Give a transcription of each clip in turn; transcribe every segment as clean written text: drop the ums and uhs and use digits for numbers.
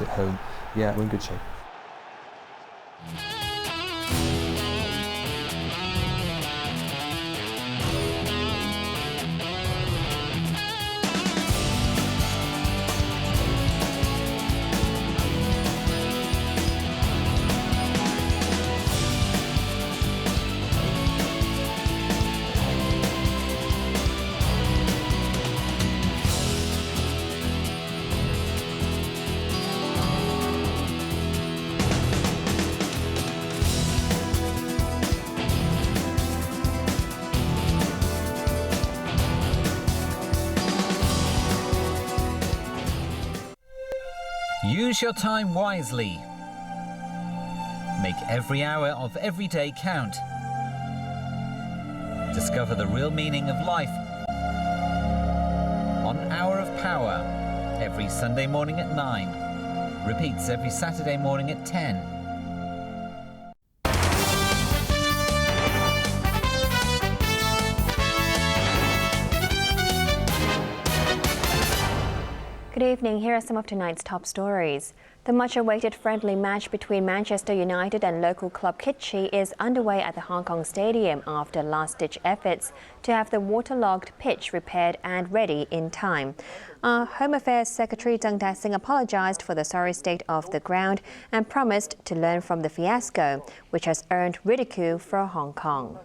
at home. Yeah, we're in good shape. Use your time wisely. Make every hour of every day count. Discover the real meaning of life on Hour of Power, every Sunday morning at 9. Repeats every Saturday morning at 10. Good evening. Here are some of tonight's top stories. The much-awaited friendly match between Manchester United and local club Kitchee is underway at the Hong Kong Stadium after last-ditch efforts to have the waterlogged pitch repaired and ready in time. Home Affairs Secretary Deng Da-Sing apologised for the sorry state of the ground and promised to learn from the fiasco, which has earned ridicule for Hong Kong.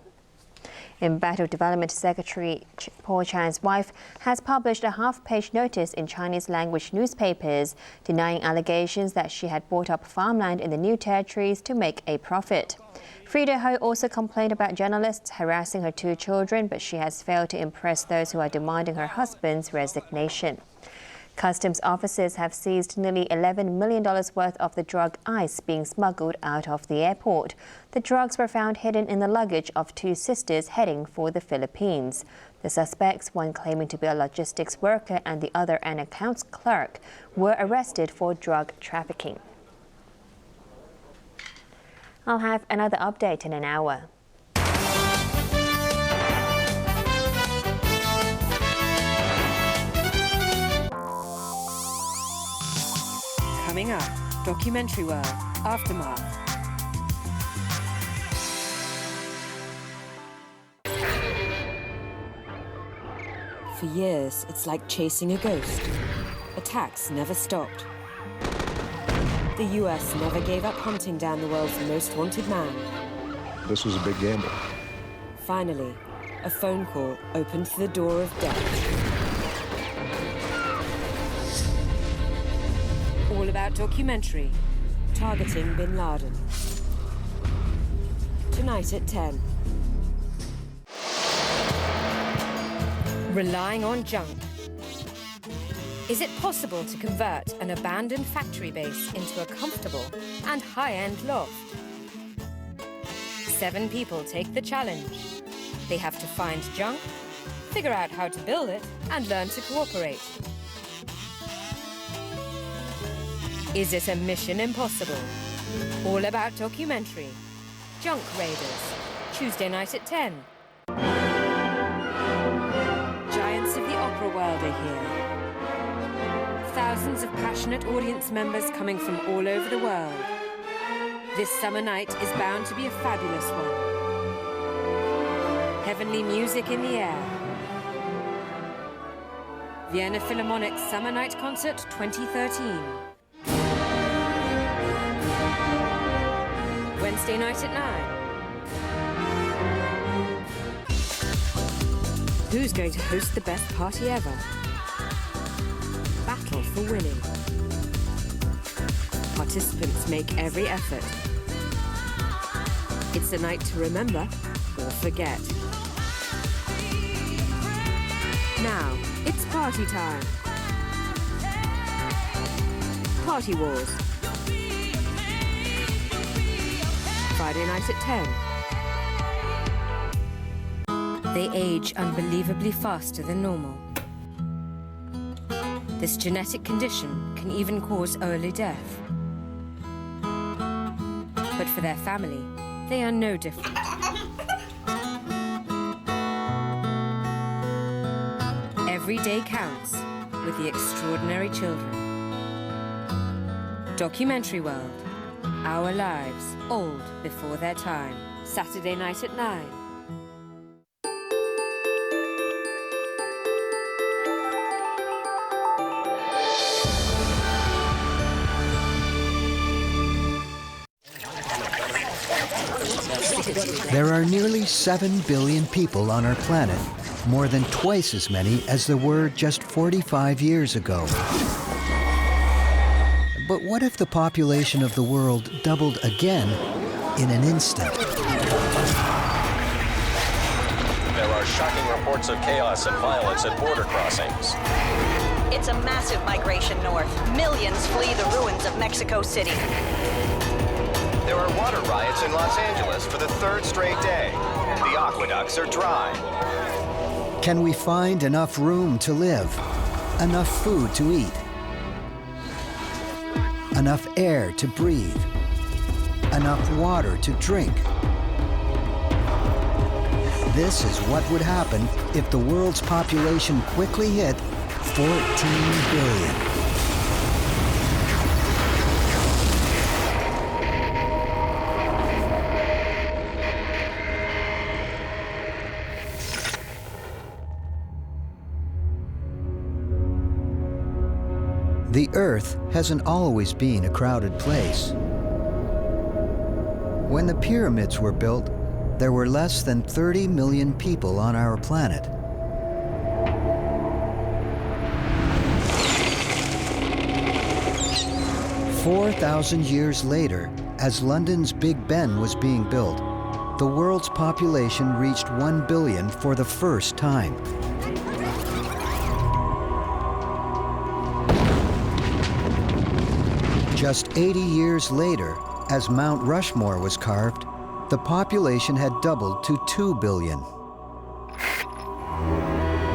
Embattled Development Secretary Paul Chan's wife has published a half-page notice in Chinese-language newspapers denying allegations that she had bought up farmland in the new territories to make a profit. Frida Ho also complained about journalists harassing her 2 children, but she has failed to impress those who are demanding her husband's resignation. Customs officers have seized nearly $11 million worth of the drug ice being smuggled out of the airport. The drugs were found hidden in the luggage of 2 sisters heading for the Philippines. The suspects, one claiming to be a logistics worker and the other an accounts clerk, were arrested for drug trafficking. I'll have another update in an hour. Coming up, Documentary World, Aftermath. For years, it's like chasing a ghost. Attacks never stopped. The US never gave up hunting down the world's most wanted man. This was a big gamble. Finally, a phone call opened the door of death. All about documentary, targeting Bin Laden. Tonight at 10. Relying on junk. Is it possible to convert an abandoned factory base into a comfortable and high-end loft? 7 people take the challenge. They have to find junk, figure out how to build it, and learn to cooperate. Is it a mission impossible? All about documentary. Junk Raiders. Tuesday night at 10. Giants of the opera world are here. Thousands of passionate audience members coming from all over the world. This summer night is bound to be a fabulous one. Heavenly music in the air. Vienna Philharmonic's Summer Night Concert 2013. Wednesday night at 9. Who's going to host the best party ever? Battle for winning. Participants make every effort. It's a night to remember or forget. Now, it's party time. Party Wars. Friday night at 10. They age unbelievably faster than normal. This genetic condition can even cause early death. But for their family, they are no different. Every day counts with the extraordinary children. Documentary World. Our lives, old before their time. Saturday night at 9. There are nearly 7 billion people on our planet, more than twice as many as there were just 45 years ago. But what if the population of the world doubled again in an instant? There are shocking reports of chaos and violence at border crossings. It's a massive migration north. Millions flee the ruins of Mexico City. There are water riots in Los Angeles for the 3rd straight day. The aqueducts are dry. Can we find enough room to live? Enough food to eat? Enough air to breathe? Enough water to drink? This is what would happen if the world's population quickly hit 14 billion. The Earth hasn't always been a crowded place. When the pyramids were built, there were less than 30 million people on our planet. "4,000 years later, as London's Big Ben was being built, the world's population reached 1 billion for the first time. Just 80 years later, as Mount Rushmore was carved, the population had doubled to 2 billion.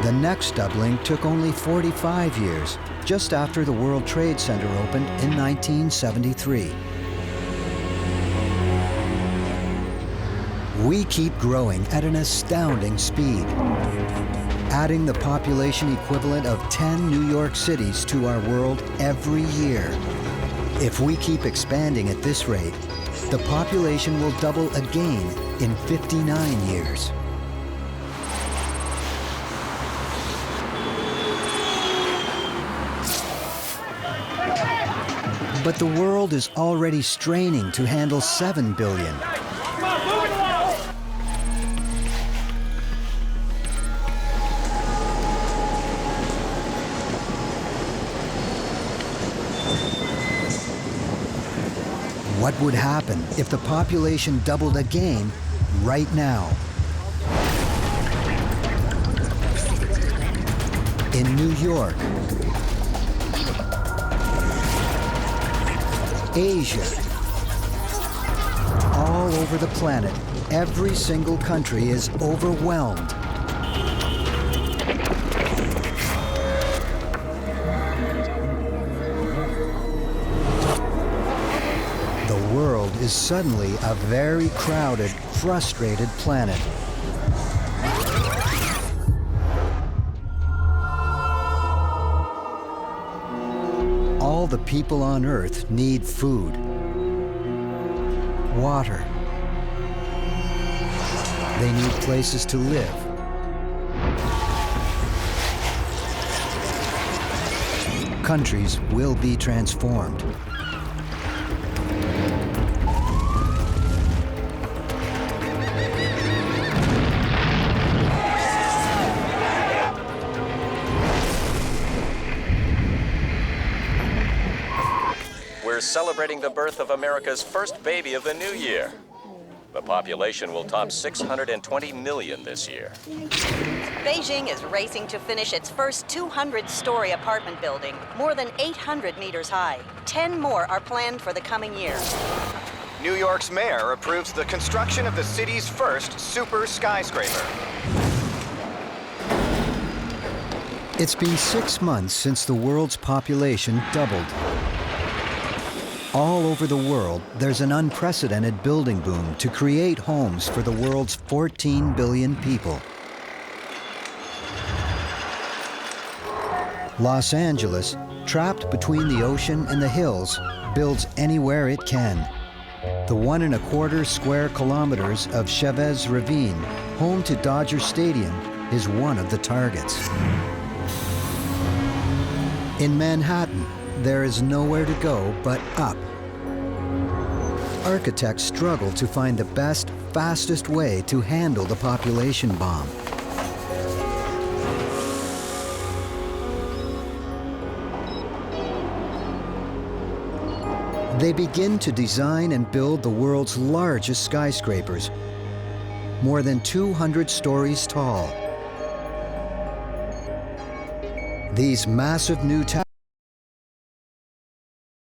The next doubling took only 45 years, just after the World Trade Center opened in 1973. We keep growing at an astounding speed, adding the population equivalent of 10 New York cities to our world every year. If we keep expanding at this rate, the population will double again in 59 years. But the world is already straining to handle 7 billion. What would happen if the population doubled again right now? In New York, Asia, all over the planet, every single country is overwhelmed. The world is suddenly a very crowded, frustrated planet. All the people on Earth need food, water. They need places to live. Countries will be transformed. We're celebrating the birth of America's first baby of the new year. The population will top 620 million this year. Beijing is racing to finish its first 200-story apartment building, more than 800 meters high. 10 more are planned for the coming year. New York's mayor approves the construction of the city's first super skyscraper. It's been 6 months since the world's population doubled. All over the world, there's an unprecedented building boom to create homes for the world's 14 billion people. Los Angeles, trapped between the ocean and the hills, builds anywhere it can. The 1¼ square kilometers of Chavez Ravine, home to Dodger Stadium, is one of the targets. In Manhattan, there is nowhere to go but up. Architects struggle to find the best, fastest way to handle the population bomb. They begin to design and build the world's largest skyscrapers, more than 200 stories tall. These massive new towers